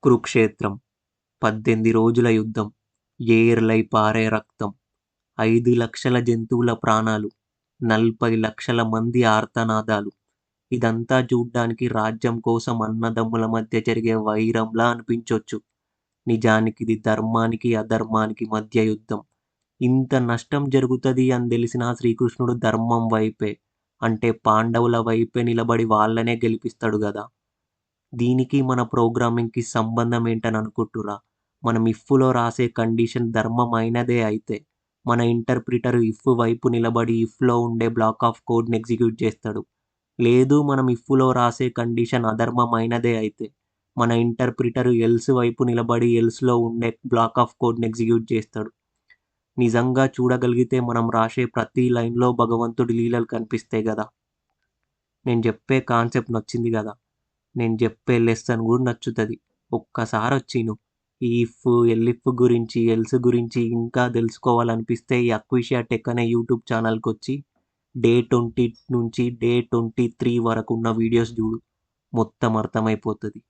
కురుక్షేత్రం 18 రోజుల యుద్ధం, ఏర్లై పారే రక్తం, 5 లక్షల జంతువుల ప్రాణాలు, 40 లక్షల మంది ఆర్తనాదాలు. ఇదంతా చూడ్డానికి రాజ్యం కోసం అన్నదమ్ముల మధ్య జరిగే వైరంలా అనిపించొచ్చు. నిజానికిది ధర్మానికి అధర్మానికి మధ్య యుద్ధం. ఇంత నష్టం జరుగుతది అని తెలిసినా శ్రీకృష్ణుడు ధర్మం వైపే, అంటే పాండవుల వైపే నిలబడి వాళ్ళనే గెలిపిస్తాడు గదా. దీనికి మన ప్రోగ్రామింగ్కి సంబంధం ఏంటని అనుకుంటురా? మనం ఇఫ్లో రాసే కండిషన్ ధర్మం అయినదే అయితే మన ఇంటర్ప్రిటర్ ఇఫ్ వైపు నిలబడి ఇఫ్లో ఉండే బ్లాక్ ఆఫ్ కోడ్ని ఎగ్జిక్యూట్ చేస్తాడు. లేదు మనం ఇఫ్లో రాసే కండిషన్ అధర్మం అయినదే అయితే మన ఇంటర్ప్రిటర్ ఎల్స్ వైపు నిలబడి ఎల్స్లో ఉండే బ్లాక్ ఆఫ్ కోడ్ని ఎగ్జిక్యూట్ చేస్తాడు. నిజంగా చూడగలిగితే మనం రాసే ప్రతి లైన్లో భగవంతుడి లీలలు కనిపిస్తాయి కదా. నేను చెప్పే కాన్సెప్ట్ నచ్చింది కదా, నేను చెప్పే లెసన్ కూడా నచ్చుతుంది. ఒక్కసారి వచ్చిను ఈ ఇఫ్ ఎల్ఇఫ్ గురించి ఎల్స్ గురించి ఇంకా తెలుసుకోవాలనిపిస్తే ఈ అక్విషియా టెక్ అనే యూట్యూబ్ ఛానల్కి వచ్చి డే 20 నుంచి డే 23 వరకు ఉన్న వీడియోస్ చూడు, మొత్తం అర్థమైపోతుంది.